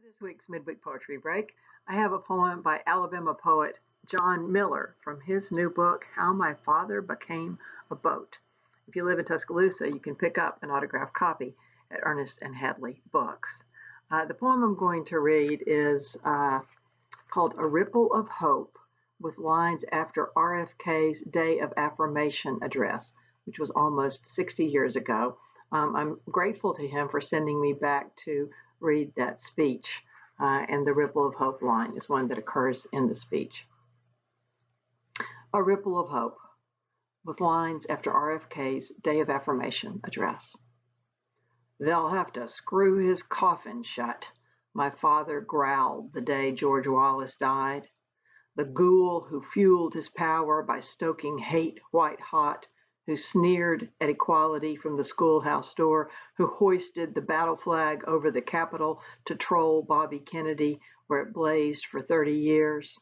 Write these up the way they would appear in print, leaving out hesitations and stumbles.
this week's midweek poetry break, I have a poem by Alabama poet John Miller from his new book, How My Father Became a Boat. If you live in Tuscaloosa, you can pick up an autographed copy at Ernest and Hadley Books. The poem I'm going to read is called A Ripple of Hope, with lines after RFK's Day of Affirmation address, which was almost 60 years ago. I'm grateful to him for sending me back to read that speech, and the Ripple of Hope line is one that occurs in the speech. A ripple of hope, with lines after RFK's Day of Affirmation address. They'll have to screw his coffin shut, my father growled the day George Wallace died. The ghoul who fueled his power by stoking hate white hot, who sneered at equality from the schoolhouse door, who hoisted the battle flag over the Capitol to troll Bobby Kennedy where it blazed for 30 years.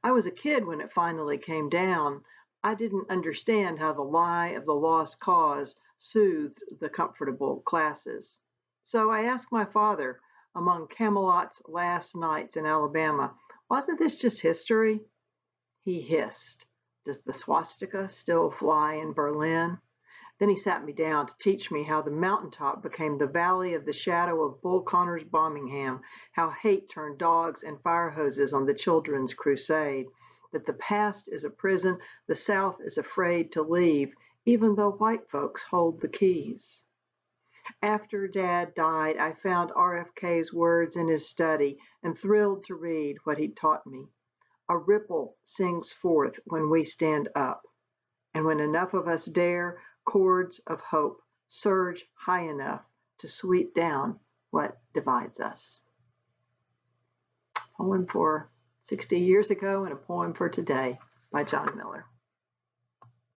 I was a kid when it finally came down. I didn't understand how the lie of the lost cause soothed the comfortable classes. So I asked my father, among Camelot's last nights in Alabama, wasn't this just history? He hissed. Does the swastika still fly in Berlin? Then he sat me down to teach me how the mountaintop became the valley of the shadow of Bull Connor's Birmingham, how hate turned dogs and fire hoses on the children's crusade, that the past is a prison the South is afraid to leave, even though white folks hold the keys. After Dad died, I found RFK's words in his study and thrilled to read what he'd taught me. A ripple sings forth when we stand up, and when enough of us dare, chords of hope surge high enough to sweep down what divides us. Poem for 60 years ago and a poem for today by John Miller.